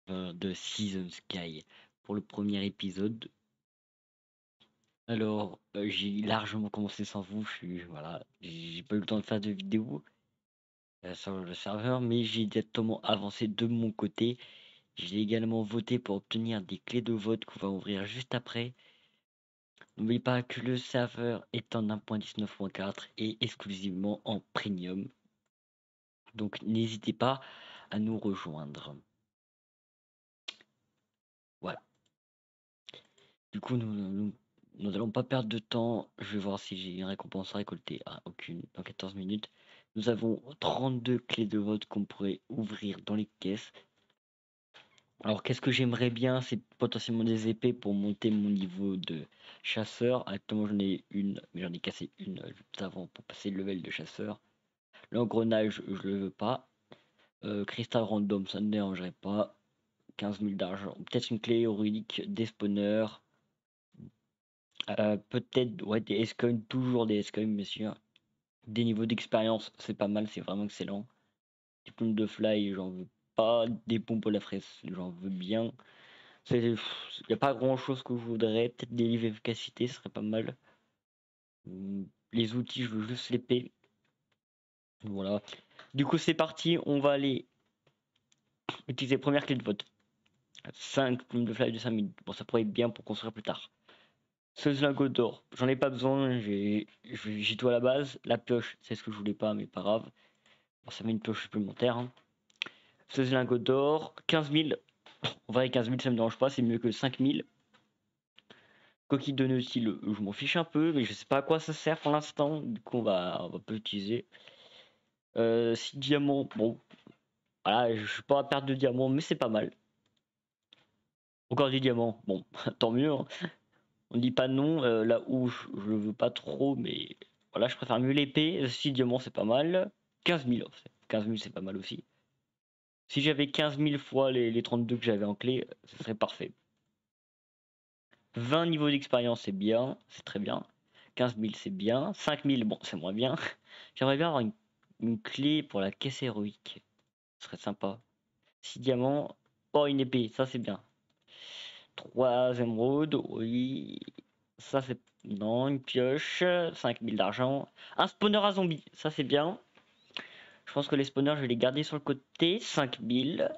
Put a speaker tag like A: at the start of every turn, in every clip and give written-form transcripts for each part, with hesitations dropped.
A: de Season Sky pour le premier épisode. Alors, j'ai largement commencé sans vous, voilà, j'ai pas eu le temps de faire de vidéo sur le serveur, mais j'ai directement avancé de mon côté. J'ai également voté pour obtenir des clés de vote qu'on va ouvrir juste après. N'oubliez pas que le serveur est en 1.19.4 et exclusivement en premium. Donc n'hésitez pas à nous rejoindre. Voilà. Du coup, nous n'allons pas perdre de temps. Je vais voir si j'ai une récompense à récolter. Ah, aucune. Dans 14 minutes. Nous avons 32 clés de vote qu'on pourrait ouvrir dans les caisses. Alors, qu'est-ce que j'aimerais bien? C'est potentiellement des épées pour monter mon niveau de chasseur. Actuellement, j'en ai une, mais j'en ai cassé une juste avant pour passer le level de chasseur. L'engrenage, je le veux pas. Cristal random, ça ne dérangerait pas. 15 000 d'argent. Peut-être une clé héroïque, des spawners. Peut-être ouais, des S-coins, toujours des S-coins, monsieur. Des niveaux d'expérience, c'est pas mal, c'est vraiment excellent. Des plumes de fly, j'en veux pas. Des pompes à la fraise, j'en veux bien. Il n'y a pas grand chose que je voudrais. Peut-être des livres efficacité, ce serait pas mal. Les outils, je veux juste l'épée. Voilà. Du coup, c'est parti. On va aller utiliser première clé de vote. 5 plumes de fly de 5 minutes. Bon, ça pourrait être bien pour construire plus tard. 16 lingots d'or, j'en ai pas besoin, j'ai tout à la base. La pioche, c'est ce que je voulais pas, mais pas grave. Bon, ça met une pioche supplémentaire. 16 lingots d'or, 15 000. En vrai, 15 000, ça me dérange pas, c'est mieux que 5 000. Coquille de Nautil, je m'en fiche un peu, mais je sais pas à quoi ça sert pour l'instant. Du coup, on va pas l'utiliser. 6 diamants, bon, voilà, je suis pas à perdre de diamants, mais c'est pas mal. Encore des diamants, bon, tant mieux. Hein. On dit pas non, là où je le veux pas trop, mais voilà, je préfère mieux l'épée. 6 diamants, c'est pas mal. 15 000, 15 000, c'est pas mal aussi. Si j'avais 15 000 fois les 32 que j'avais en clé, ce serait parfait. 20 niveaux d'expérience, c'est bien, c'est très bien. 15 000, c'est bien. 5 000, bon, c'est moins bien. J'aimerais bien avoir une clé pour la caisse héroïque. Ce serait sympa. 6 diamants. Oh, une épée, ça c'est bien. 3 émeraudes, oui. Ça c'est... Non, une pioche. 5 000 d'argent. Un spawner à zombies, ça c'est bien. Je pense que les spawners, je vais les garder sur le côté. 5 000.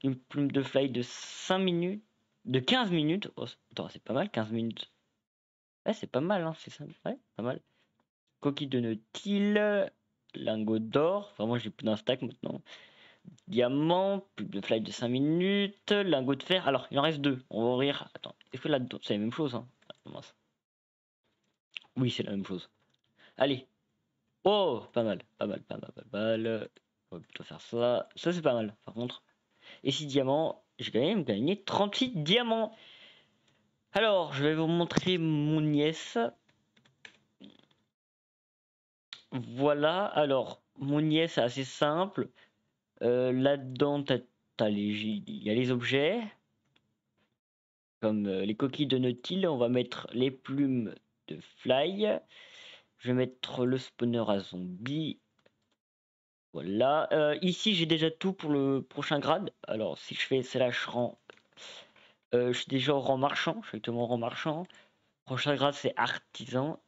A: Une plume de fly de 5 minutes. De 15 minutes. Oh, attends, c'est pas mal, 15 minutes. Ouais, c'est pas mal, hein, c'est ça. Ouais, pas mal. Coquille de Nautil. Lingot d'or. Vraiment, j'ai plus d'un stack maintenant. Diamant. Plume de fly de 5 minutes. Lingot de fer. Alors, il en reste 2. On va ouvrir. Attends, est-ce que là-dedans, c'est la même chose, hein? Oui, c'est la même chose. Allez. Oh, pas mal, pas mal, pas mal, pas mal. On va plutôt faire ça. Ça, c'est pas mal, par contre. Et 6 diamants. J'ai quand même gagné 36 diamants. Alors, je vais vous montrer mon nièce. Voilà, alors, mon nièce, c'est assez simple. Là-dedans, il y a les objets. Comme les coquilles de Nautil, on va mettre les plumes de Fly. Je vais mettre le spawner à zombie. Voilà. Ici, j'ai déjà tout pour le prochain grade. Alors, si je fais slash rang, je suis déjà au rang marchand. Je suis actuellement au rang marchand. Prochain grade, c'est artisan.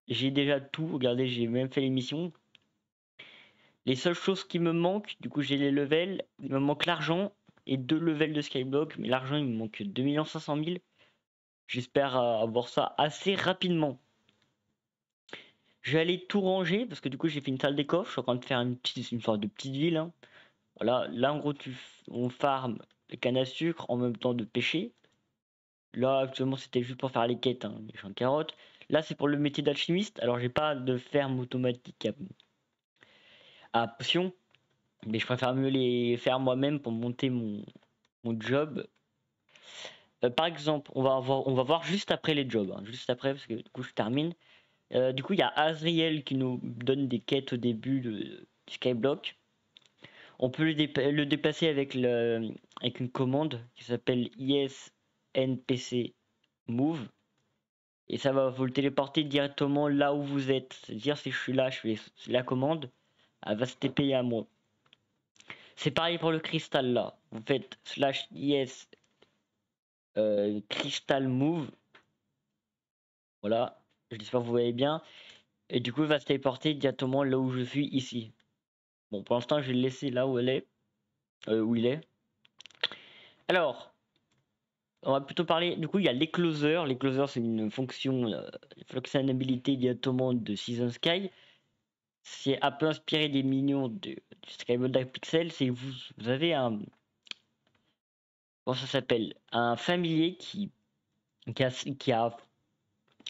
A: J'ai déjà tout. Regardez, j'ai même fait les missions. Les seules choses qui me manquent, du coup, j'ai les levels. Il me manque l'argent et 2 levels de Skyblock. Mais l'argent, il me manque 2 500 000. J'espère avoir ça assez rapidement. Je vais aller tout ranger parce que du coup, j'ai fait une salle des coffres. Je suis en train de faire une sorte de petite ville. Hein. Voilà, là en gros on farm les cannes à sucre en même temps de pêcher. Là actuellement c'était juste pour faire les quêtes, hein, les champs de carottes. Là c'est pour le métier d'alchimiste. Alors j'ai pas de ferme automatique à potion, mais je préfère mieux les faire moi-même pour monter mon job. Par exemple, on va voir juste après les jobs, hein, juste après parce que du coup je termine. Du coup il y a Azriel qui nous donne des quêtes au début de Skyblock. On peut le déplacer avec une commande qui s'appelle ISNPC Move. Et ça va vous le téléporter directement là où vous êtes. C'est-à-dire si je suis là, je fais la commande, elle va se TPer à moi. C'est pareil pour le cristal là. Vous faites /yes crystal move. Voilà. J'espère que vous voyez bien. Et du coup, il va se téléporter directement là où je suis ici. Bon, pour l'instant, je vais le laisser là où elle est. Où il est. Alors, on va plutôt parler. Du coup, il y a l'écloseur. L'écloseur, c'est une fonction fonctionnalité directement de Season Sky. C'est un peu inspiré des minions du Skybound Pixel. C'est vous avez un. Comment ça s'appelle? Un familier qui a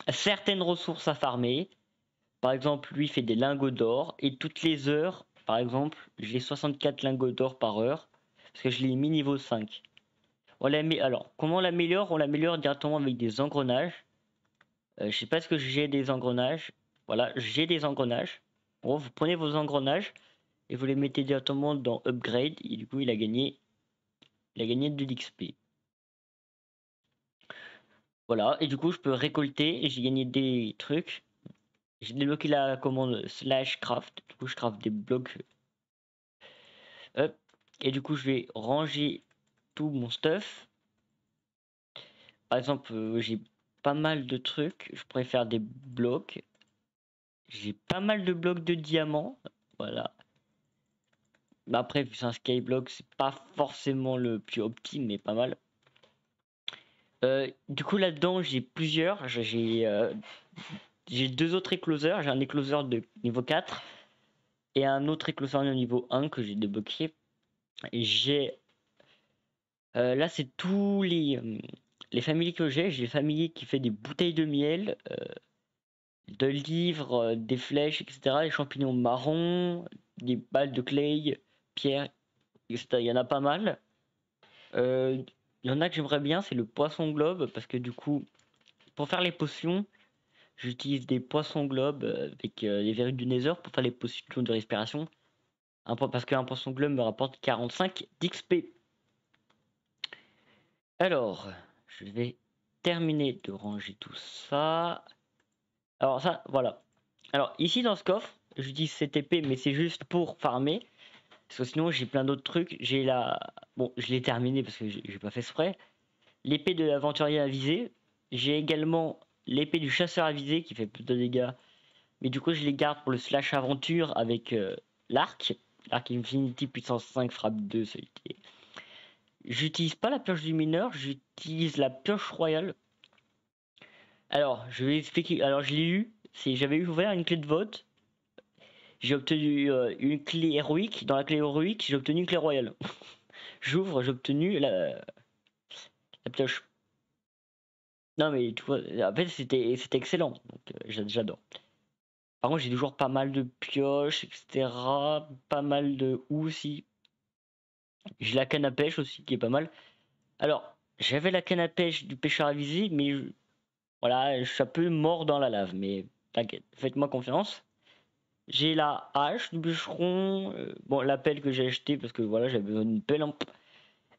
A: certaines ressources à farmer. Par exemple, lui fait des lingots d'or. Et toutes les heures, par exemple, j'ai 64 lingots d'or par heure. Parce que je l'ai mis niveau 5. Alors, comment on l'améliore? On l'améliore directement avec des engrenages. Je sais pas ce que j'ai des engrenages. Voilà, j'ai des engrenages. Bon, vous prenez vos engrenages et vous les mettez directement dans Upgrade. Et du coup, il a gagné de l'XP. Voilà, et du coup, je peux récolter et j'ai gagné des trucs. J'ai débloqué la commande /craft. Du coup, je craft des blocs. Hop. Et du coup, je vais ranger tout mon stuff. Par exemple, j'ai pas mal de trucs. Je pourrais faire des blocs. J'ai pas mal de blocs de diamants. Voilà. Mais après, vu que c'est un skyblock, c'est pas forcément le plus optime, mais pas mal. Du coup, là-dedans, j'ai plusieurs. J'ai deux autres écloseurs. J'ai un écloseur de niveau 4 et un autre écloseur de niveau 1 que j'ai débloqué. Et j'ai. Là, c'est tous les familles que j'ai. J'ai les familles qui fait des bouteilles de miel, de livres, des flèches, etc. Des champignons marrons, des balles de clay, pierre, etc. Il y en a pas mal. Il y en a que j'aimerais bien, c'est le poisson globe, parce que du coup, pour faire les potions, j'utilise des poissons globes avec les verrues du Nether pour faire les potions de respiration. Parce qu'un poisson globe me rapporte 45 d'XP. Alors, je vais terminer de ranger tout ça. Alors ça, voilà. Alors ici dans ce coffre, j'utilise cette épée, mais c'est juste pour farmer. Parce que sinon j'ai plein d'autres trucs. J'ai la... Bon, je l'ai terminé parce que j'ai pas fait exprès. L'épée de l'aventurier avisé. J'ai également l'épée du chasseur avisé qui fait plus de dégâts. Mais du coup je les garde pour le slash aventure avec l'arc. L'arc Infinity puissance 5 frappe 2 celui qui est. J'utilise pas la pioche du mineur, j'utilise la pioche royale. Alors, je vais expliquer. Alors, je l'ai eu. J'avais ouvert une clé de vote. J'ai obtenu une clé héroïque. Dans la clé héroïque, j'ai obtenu une clé royale. J'ouvre, j'ai obtenu la pioche. Non, mais tu vois, en fait, c'était excellent. Donc, j'adore. Par contre, j'ai toujours pas mal de pioches, etc. Pas mal de houx aussi. J'ai la canne à pêche aussi, qui est pas mal. Alors, j'avais la canne à pêche du pêcheur avisé, mais voilà, je suis un peu mort dans la lave. Mais t'inquiète, faites-moi confiance. J'ai la hache du bûcheron, bon, la pelle que j'ai acheté parce que voilà, j'avais besoin d'une pelle,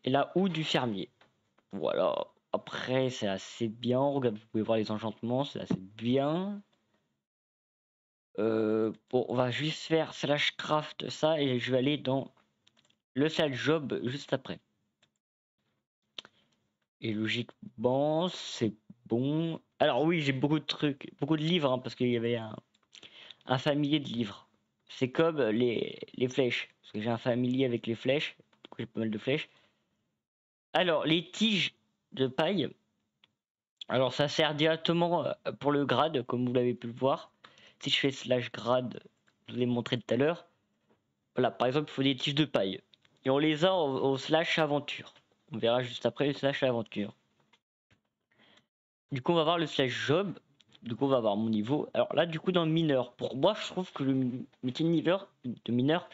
A: et la houe du fermier. Voilà. Après, c'est assez bien. Regarde, vous pouvez voir les enchantements, c'est assez bien. Bon, on va juste faire /craft ça et je vais aller dans le sale job juste après. Et logiquement, c'est bon. Alors oui, j'ai beaucoup de trucs, beaucoup de livres, hein, parce qu'il y avait un familier de livres. C'est comme les flèches. Parce que j'ai un familier avec les flèches. Du coup, j'ai pas mal de flèches. Alors, les tiges de paille. Alors, ça sert directement pour le grade, comme vous l'avez pu le voir. Si je fais /grade, je vous l'ai montré tout à l'heure. Voilà, par exemple, il faut des tiges de paille. Et on les a au /aventure. On verra juste après le /aventure. Du coup, on va voir le /job. Du coup, on va voir mon niveau. Alors là, du coup, dans le mineur, pour moi, je trouve que le métier de mineur,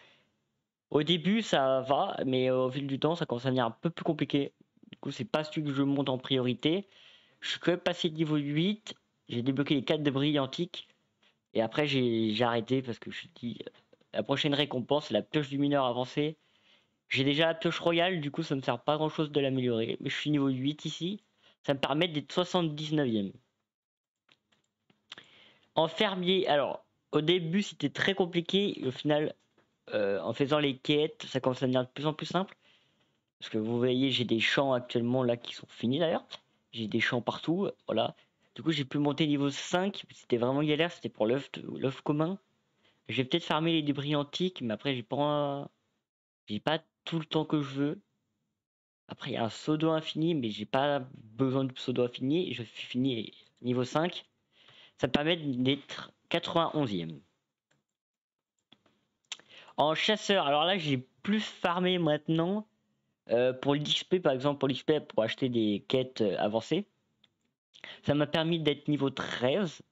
A: au début, ça va, mais au fil du temps, ça commence à devenir un peu plus compliqué. Du coup, c'est pas celui que je monte en priorité. Je suis quand même passé de niveau 8. J'ai débloqué les 4 de brillantique. Et après, j'ai arrêté parce que je me dis, la prochaine récompense, c'est la pioche du mineur avancée. J'ai déjà la pioche royale, du coup, ça ne me sert pas grand chose de l'améliorer. Mais je suis niveau 8 ici. Ça me permet d'être 79e. En fermier, alors, au début, c'était très compliqué. Et au final, en faisant les quêtes, ça commence à devenir de plus en plus simple. Parce que vous voyez, j'ai des champs actuellement là qui sont finis d'ailleurs. J'ai des champs partout, voilà. Du coup, j'ai pu monter niveau 5. C'était vraiment galère, c'était pour l'œuf commun. Je vais peut-être farmer les débris antiques, mais après, j'ai pas tout le temps que je veux. Après, il y a un pseudo infini, mais j'ai pas besoin de pseudo infini. Je suis fini niveau 5. Ça me permet d'être 91e. En chasseur, alors là, j'ai plus farmé maintenant. Pour l'XP, par exemple, pour l'XP, pour acheter des quêtes avancées. Ça m'a permis d'être niveau 13.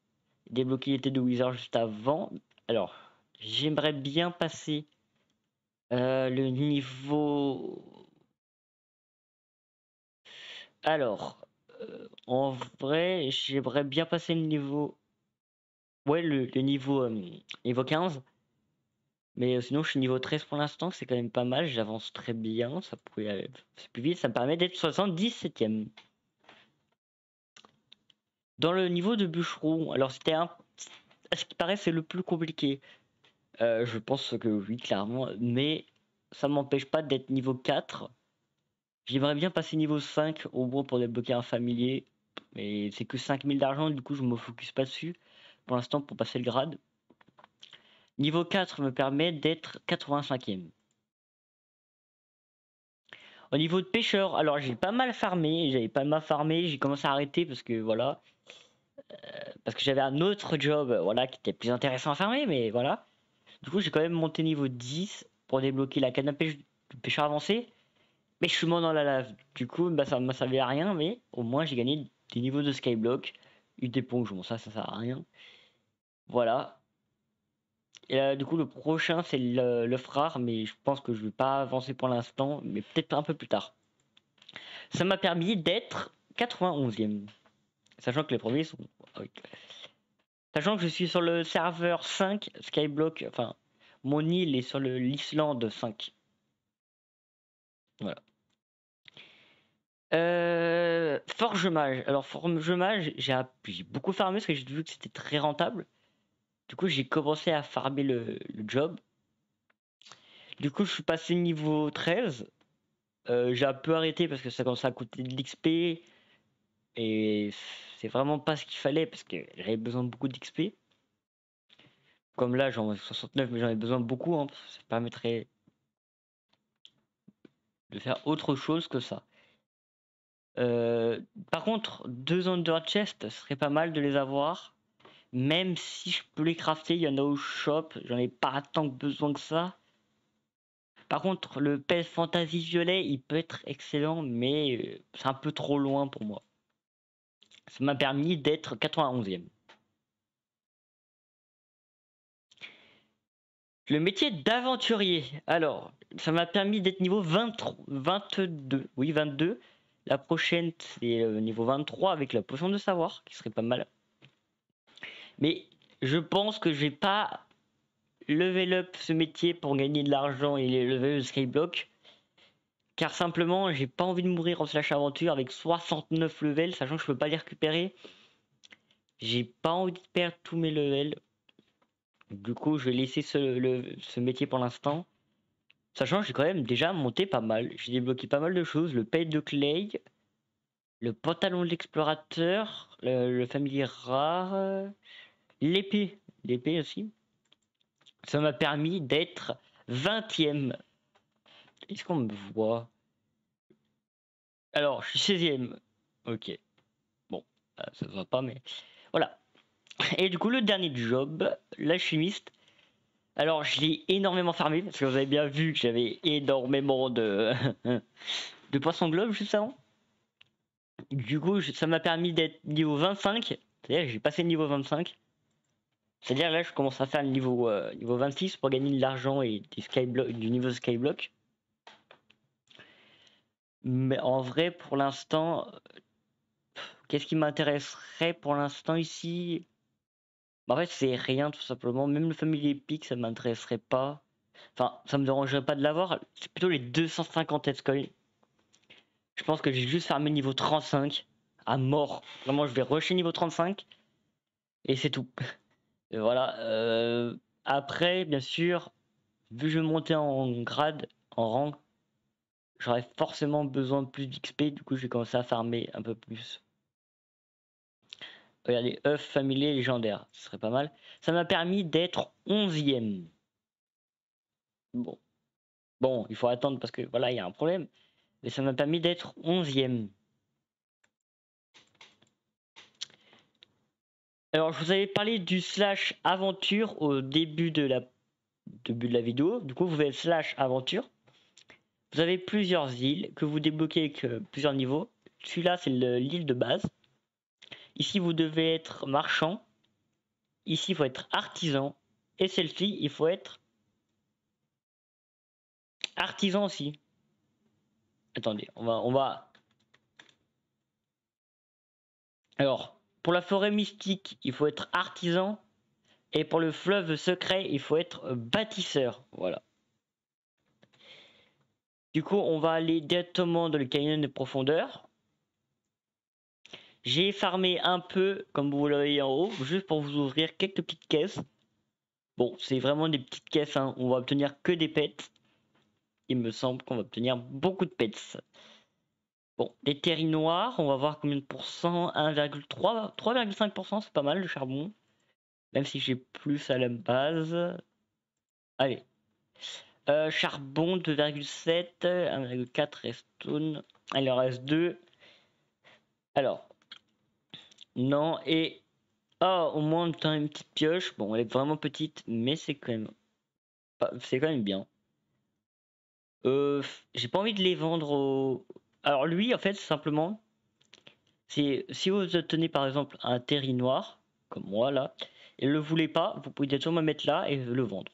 A: Débloquer l'été de Wizard juste avant. Alors, j'aimerais bien passer le niveau. Alors, en vrai, j'aimerais bien passer le niveau. Ouais, le niveau 15. Mais sinon, je suis niveau 13 pour l'instant, c'est quand même pas mal. J'avance très bien. Ça pourrait aller plus vite. Ça me permet d'être 77e. Dans le niveau de bûcheron, alors c'était un. À ce qui paraît, c'est le plus compliqué. Je pense que oui, clairement. Mais ça m'empêche pas d'être niveau 4. J'aimerais bien passer niveau 5 au moins pour débloquer un familier. Mais c'est que 5000 d'argent, du coup je me focus pas dessus. Pour l'instant pour passer le grade. Niveau 4 me permet d'être 85e. Au niveau de pêcheur, alors j'ai pas mal farmé. J'avais pas mal farmé. J'ai commencé à arrêter parce que voilà. Parce que j'avais un autre job voilà, qui était plus intéressant à farmer. Mais voilà. Du coup j'ai quand même monté niveau 10 pour débloquer la canne à pêche du pêcheur avancé. Mais je suis mort dans la lave. Du coup, bah, ça m'a servi à rien, mais au moins j'ai gagné des niveaux de skyblock. Une éponge, bon ça sert à rien. Voilà. Et du coup, le prochain c'est le frère, mais je pense que je vais pas avancer pour l'instant, mais peut-être un peu plus tard. Ça m'a permis d'être 91e. Sachant que les premiers sont. Ah oui. Sachant que je suis sur le serveur 5 Skyblock, enfin, mon île est sur l'Islande 5. Voilà. Forge mage. Alors forge mage, j'ai beaucoup farmé parce que j'ai vu que c'était très rentable. Du coup, j'ai commencé à farmer le job. Du coup, je suis passé niveau 13. J'ai un peu arrêté parce que ça commençait à coûter de l'XP. Et c'est vraiment pas ce qu'il fallait parce que j'avais besoin de beaucoup d'XP. Comme là, j'en ai 69, mais j'en ai besoin de beaucoup. Hein, parce que ça permettrait de faire autre chose que ça. Par contre, 2 Under Chest, ce serait pas mal de les avoir. Même si je peux les crafter, il y en a au shop. J'en ai pas tant que besoin que ça. Par contre, le PES Fantasy Violet, il peut être excellent, mais c'est un peu trop loin pour moi. Ça m'a permis d'être 91e. Le métier d'aventurier. Alors, ça m'a permis d'être niveau 23, 22. Oui, 22. La prochaine, c'est niveau 23 avec la potion de savoir, qui serait pas mal. Mais je pense que je vais pas level up ce métier pour gagner de l'argent et les level de Skyblock. Car simplement, j'ai pas envie de mourir en slash aventure avec 69 levels, sachant que je peux pas les récupérer. J'ai pas envie de perdre tous mes levels. Du coup, je vais laisser ce métier pour l'instant. Sachant que j'ai quand même déjà monté pas mal. J'ai débloqué pas mal de choses. Le paille de clay, le pantalon de l'explorateur, le familier rare, l'épée. L'épée aussi. Ça m'a permis d'être 20e. Est-ce qu'on me voit? Alors, je suis 16e. Ok. Bon, ça se voit pas, mais voilà. Et du coup, le dernier job, l'alchimiste. Alors, je l'ai énormément farmé parce que vous avez bien vu que j'avais énormément de de poissons globe juste avant. Du coup, ça m'a permis d'être niveau 25. C'est-à-dire que j'ai passé le niveau 25. C'est-à-dire là, je commence à faire le niveau 26 pour gagner de l'argent et du niveau skyblock. Mais en vrai, pour l'instant, qu'est-ce qui m'intéresserait pour l'instant ici? Bah, en fait, c'est rien tout simplement. Même le Family Epic, ça m'intéresserait pas. Enfin, ça me dérangerait pas de l'avoir. C'est plutôt les 250 Headscoin. Je pense que j'ai juste fermé niveau 35 à mort. Vraiment, je vais rusher niveau 35 et c'est tout. Et voilà. Après, bien sûr, vu que je vais monter en grade, en rang, j'aurai forcément besoin de plus d'XP, du coup je vais commencer à farmer un peu plus. Regardez, œufs familiers légendaires, ce serait pas mal. Ça m'a permis d'être 11e. Bon. Bon, il faut attendre parce que voilà, il y a un problème. Mais ça m'a permis d'être 11e. Alors, je vous avais parlé du slash aventure au début de la vidéo. Du coup, vous avez slash aventure. Vous avez plusieurs îles que vous débloquez avec plusieurs niveaux. Celui-là, c'est l'île de base. Ici, vous devez être marchand. Ici, il faut être artisan. Et celle-ci, il faut être artisan aussi. Attendez, on va... Alors, pour la forêt mystique, il faut être artisan. Et pour le fleuve secret, il faut être bâtisseur. Voilà. Du coup, on va aller directement dans le canyon de profondeur. J'ai farmé un peu, comme vous le voyez en haut, juste pour vous ouvrir quelques petites caisses. Bon, c'est vraiment des petites caisses, hein. On va obtenir que des pets. Il me semble qu'on va obtenir beaucoup de pets. Bon, des terris noirs, on va voir combien de pourcents. 1,3, 3,5%, c'est pas mal le charbon. Même si j'ai plus à la base. Allez. Charbon 2,7, 1,4 redstone. Il en reste 2. Alors, non, et oh, au moins on a une petite pioche. Bon, elle est vraiment petite, mais c'est quand même bien. J'ai pas envie de les vendre au... Alors lui, en fait, simplement, c'est si vous obtenez par exemple un terri noir, comme moi là, et le voulez pas, vous pouvez directement me mettre là et le vendre.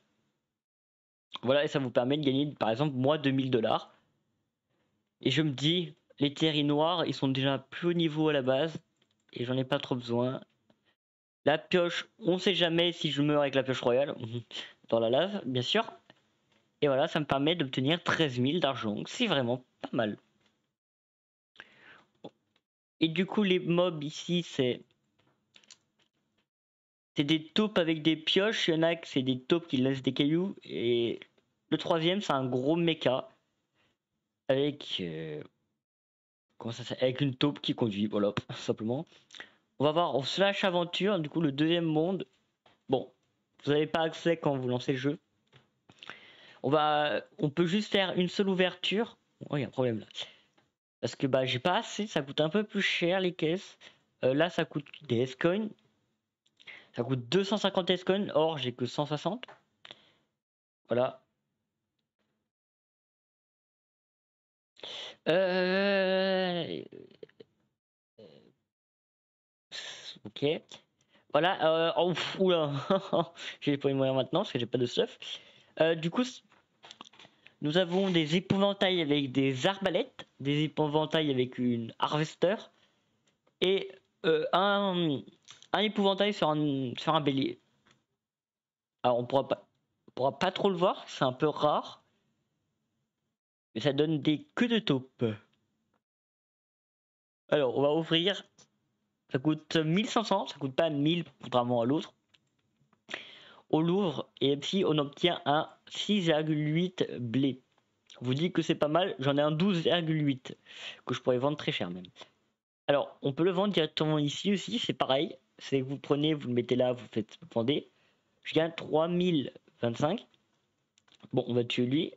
A: Voilà, et ça vous permet de gagner, par exemple, moi 2000$. Et je me dis, les terris noirs, ils sont déjà plus haut niveau à la base, et j'en ai pas trop besoin. La pioche, on sait jamais si je meurs avec la pioche royale, dans la lave, bien sûr. Et voilà, ça me permet d'obtenir 13 000 d'argent, c'est vraiment pas mal. Et du coup, les mobs ici, c'est des taupes avec des pioches. Il y en a que c'est des taupes qui laissent des cailloux. Et le troisième, c'est un gros mecha avec comment ça s'appelle, avec une taupe qui conduit. Voilà, simplement. On va voir au slash aventure, du coup le deuxième monde. Bon, vous n'avez pas accès quand vous lancez le jeu. On peut juste faire une seule ouverture. Oh, il y a un problème là. Parce que bah j'ai pas assez, ça coûte un peu plus cher les caisses. Là ça coûte des S-Coins. Ça coûte 250 S-Coins, or j'ai que 160. Voilà. Ok. Voilà. Oh, oula. J'ai pas les moyens maintenant parce que j'ai pas de stuff. Du coup, nous avons des épouvantails avec des arbalètes, des épouvantails avec une harvester et un épouvantail sur un bélier. Alors on pourra pas trop le voir, c'est un peu rare, mais ça donne des queues de taupe. Alors on va ouvrir, ça coûte 1500, ça coûte pas 1000 contrairement à l'autre. On l'ouvre et puis on obtient un 6,8 blé. On vous dit que c'est pas mal, j'en ai un 12,8 que je pourrais vendre très cher même. Alors, on peut le vendre directement ici aussi, c'est pareil. C'est que vous prenez, vous le mettez là, vous faites vendre. Je gagne 3025. Bon, on va tuer lui.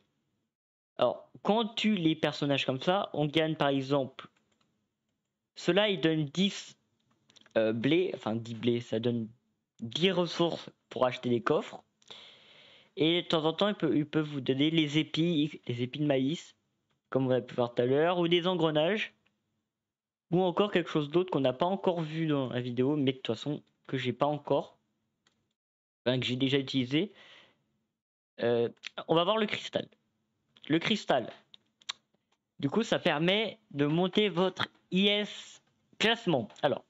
A: Alors, quand on tue les personnages comme ça, on gagne par exemple... Cela, il donne 10 blés, enfin 10 blés, ça donne 10 ressources pour acheter des coffres. Et de temps en temps, il peut vous donner les épis de maïs, comme on a pu voir tout à l'heure, ou des engrenages. Ou encore quelque chose d'autre qu'on n'a pas encore vu dans la vidéo, mais de toute façon, que j'ai pas encore. Enfin, que j'ai déjà utilisé. On va voir le cristal. Le cristal. Du coup, ça permet de monter votre IS classement. Alors,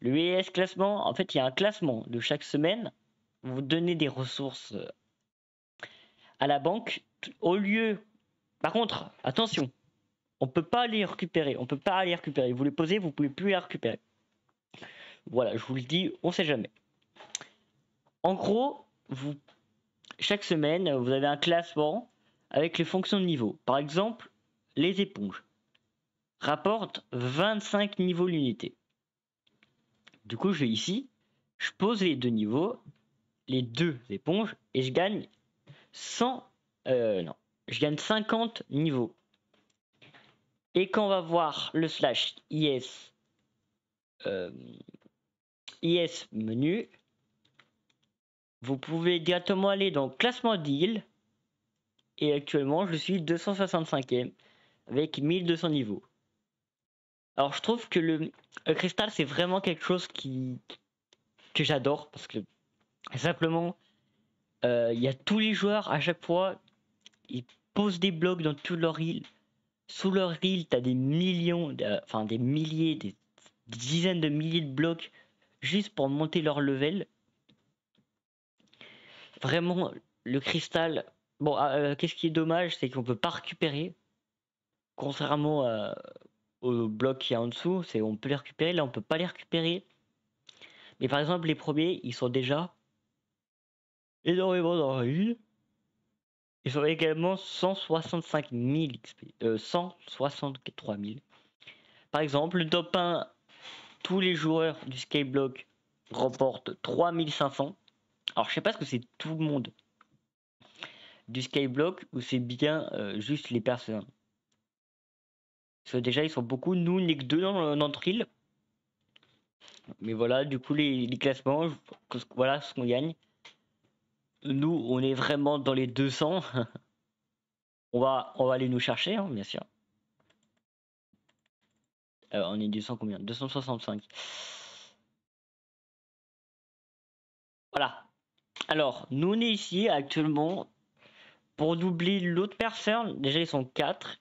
A: le IS classement, en fait, il y a un classement de chaque semaine. Vous donnez des ressources à la banque. Au lieu... Par contre, attention, on peut pas les récupérer. On peut pas les récupérer. Vous les posez, vous pouvez plus les récupérer. Voilà, je vous le dis, on sait jamais. En gros, chaque semaine, vous avez un classement avec les fonctions de niveau. Par exemple, les éponges rapportent 25 niveaux l'unité. Du coup, je vais ici, je pose les 2 niveaux, les 2 éponges, et je gagne 50 niveaux. Et quand on va voir le slash IS menu, vous pouvez directement aller dans classement d'île. Et actuellement, je suis 265e avec 1200 niveaux. Alors, je trouve que le cristal, c'est vraiment quelque chose que j'adore parce que simplement, il y a tous les joueurs à chaque fois, ils posent des blocs dans toute leur île. Sous leur île, tu as des millions, des milliers, des dizaines de milliers de blocs juste pour monter leur level. Vraiment, le cristal. Bon, qu'est-ce qui est dommage, c'est qu'on peut pas récupérer. Contrairement aux blocs qu'il y a en dessous, c'est on peut les récupérer. Là, on peut pas les récupérer. Mais par exemple, les premiers, ils sont déjà énormément dans la île. Ils sont également 165 000 XP. 163 000. Par exemple, le top 1, tous les joueurs du Skyblock remportent 3500. Alors, je sais pas ce que c'est tout le monde du Skyblock ou c'est bien juste les personnes. Parce que déjà, ils sont beaucoup. Nous, on n'est que 2 dans notre île. Mais voilà, du coup, les classements, voilà ce qu'on gagne. Nous, on est vraiment dans les 200. on va aller nous chercher, hein, bien sûr. On est 200 combien? 265. Voilà. Alors, nous, on est ici actuellement. Pour doubler l'autre personne, déjà, ils sont 4.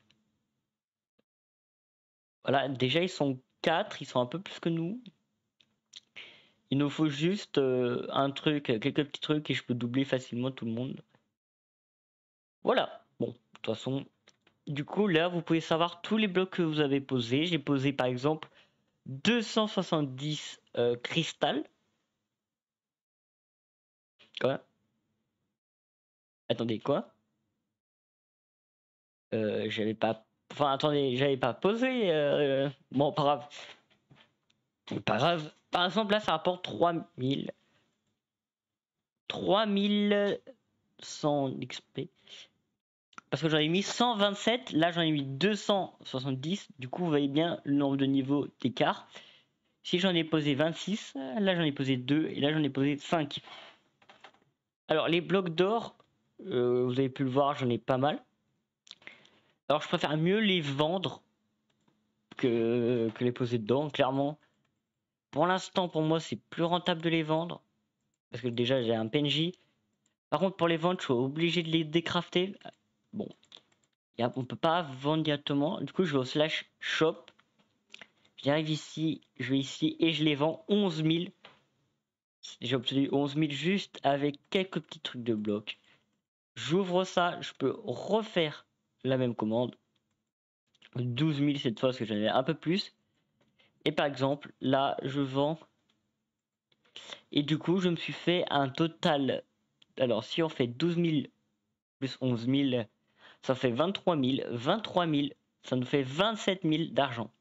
A: Voilà, déjà, ils sont 4. Ils sont un peu plus que nous. Il nous faut juste un truc, quelques petits trucs et je peux doubler facilement tout le monde. Voilà. Bon, de toute façon, du coup, là, vous pouvez savoir tous les blocs que vous avez posés. J'ai posé, par exemple, 270 cristal. Quoi? Attendez, quoi? J'avais pas... Enfin, attendez, j'avais pas posé... Bon, pas grave. Pas grave. Par exemple, là, ça rapporte 3000. 3100 XP. Parce que j'en ai mis 127, là j'en ai mis 270. Du coup, vous voyez bien le nombre de niveaux d'écart. Si j'en ai posé 26, là j'en ai posé 2 et là j'en ai posé 5. Alors, les blocs d'or, vous avez pu le voir, j'en ai pas mal. Alors, je préfère mieux les vendre que les poser dedans, clairement. Pour l'instant, pour moi, c'est plus rentable de les vendre. Parce que déjà, j'ai un PNJ. Par contre, pour les vendre, je suis obligé de les décrafter. Bon, on peut pas vendre directement. Du coup, je vais au slash shop. J'arrive ici, je vais ici et je les vends 11 000. J'ai obtenu 11 000 juste avec quelques petits trucs de bloc. J'ouvre ça, je peux refaire la même commande. 12 000 cette fois parce que j'en avais un peu plus. Et par exemple, là, je vends. Et du coup, je me suis fait un total. Alors, si on fait 12 000 plus 11 000, ça fait 23 000. 23 000, ça nous fait 27 000 d'argent.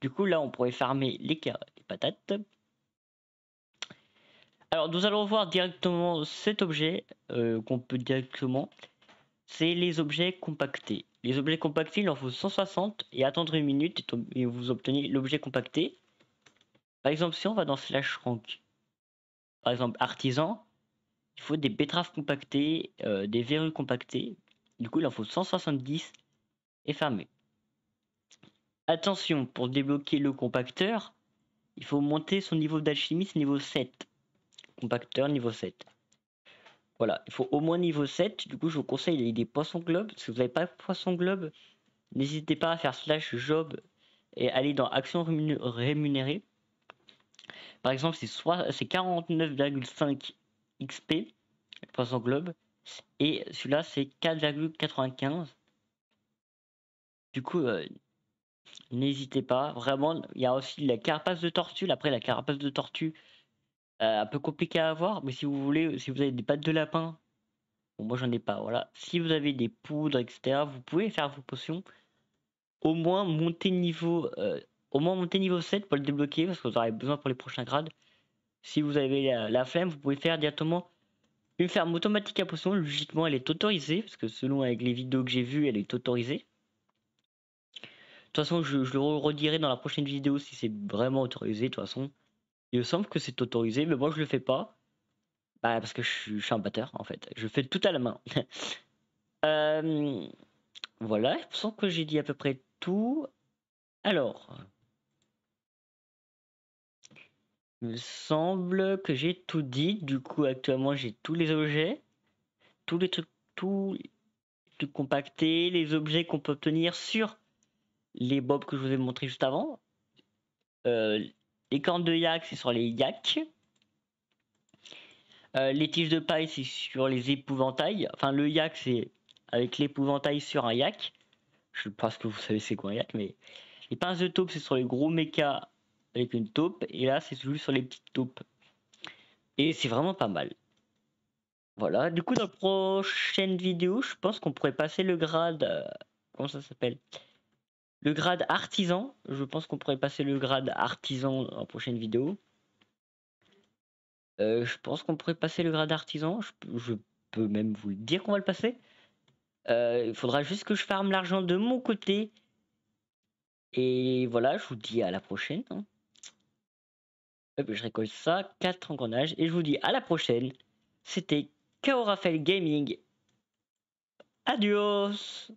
A: Du coup, là, on pourrait farmer les patates. Alors, nous allons voir directement cet objet qu'on peut directement. C'est les objets compactés. Les objets compactés, il en faut 160 et attendre une minute et vous obtenez l'objet compacté. Par exemple, si on va dans slash rank, par exemple artisan, il faut des betteraves compactées, des verrues compactées. Du coup, il en faut 170 et fermé. Attention, pour débloquer le compacteur, il faut monter son niveau d'alchimiste niveau 7. Compacteur niveau 7. Voilà, il faut au moins niveau 7. Du coup, je vous conseille des poissons globes. Si vous n'avez pas de poisson globe, n'hésitez pas à faire slash job et aller dans action rémunérée. Par exemple, c'est 49,5 XP, poisson globe. Et celui-là, c'est 4,95. Du coup, n'hésitez pas. Vraiment, il y a aussi la carapace de tortue. Après, la carapace de tortue, un peu compliqué à avoir. Mais si vous voulez, si vous avez des pattes de lapin, Bon, moi j'en ai pas, voilà. Si vous avez des poudres, etc., vous pouvez faire vos potions. Au moins monter niveau 7 pour le débloquer, parce que vous aurez besoin pour les prochains grades. Si vous avez la flemme, vous pouvez faire directement une ferme automatique à potions. Logiquement, elle est autorisée, parce que selon avec les vidéos que j'ai vues, elle est autorisée. De toute façon, je le redirai dans la prochaine vidéo si c'est vraiment autorisé. De toute façon, il me semble que c'est autorisé, mais moi je le fais pas. Bah, parce que je suis un batteur en fait. Je fais tout à la main. Voilà, il me semble que j'ai dit à peu près tout. Alors, il me semble que j'ai tout dit. Du coup, actuellement, j'ai tous les objets, tous les trucs compactés, les objets qu'on peut obtenir sur les bobs que je vous ai montré juste avant. Les cornes de yak, c'est sur les yaks. Les tiges de paille, c'est sur les épouvantails. Enfin, le yak, c'est avec l'épouvantail sur un yak. Je pense que vous savez c'est quoi un yak, mais les pinces de taupe, c'est sur les gros mechas avec une taupe. Et là, c'est juste sur les petites taupes. Et c'est vraiment pas mal. Voilà, du coup, dans la prochaine vidéo, je pense qu'on pourrait passer le grade. Comment ça s'appelle? Le grade artisan. Je pense qu'on pourrait passer le grade artisan en prochaine vidéo. Je pense qu'on pourrait passer le grade artisan. Je peux même vous le dire qu'on va le passer. Il faudra juste que je farme l'argent de mon côté. Et voilà, je vous dis à la prochaine. Hein. Hop, je récolte ça, 4 engrenages. Et je vous dis à la prochaine. C'était Kao Raphaël Gaming. Adios!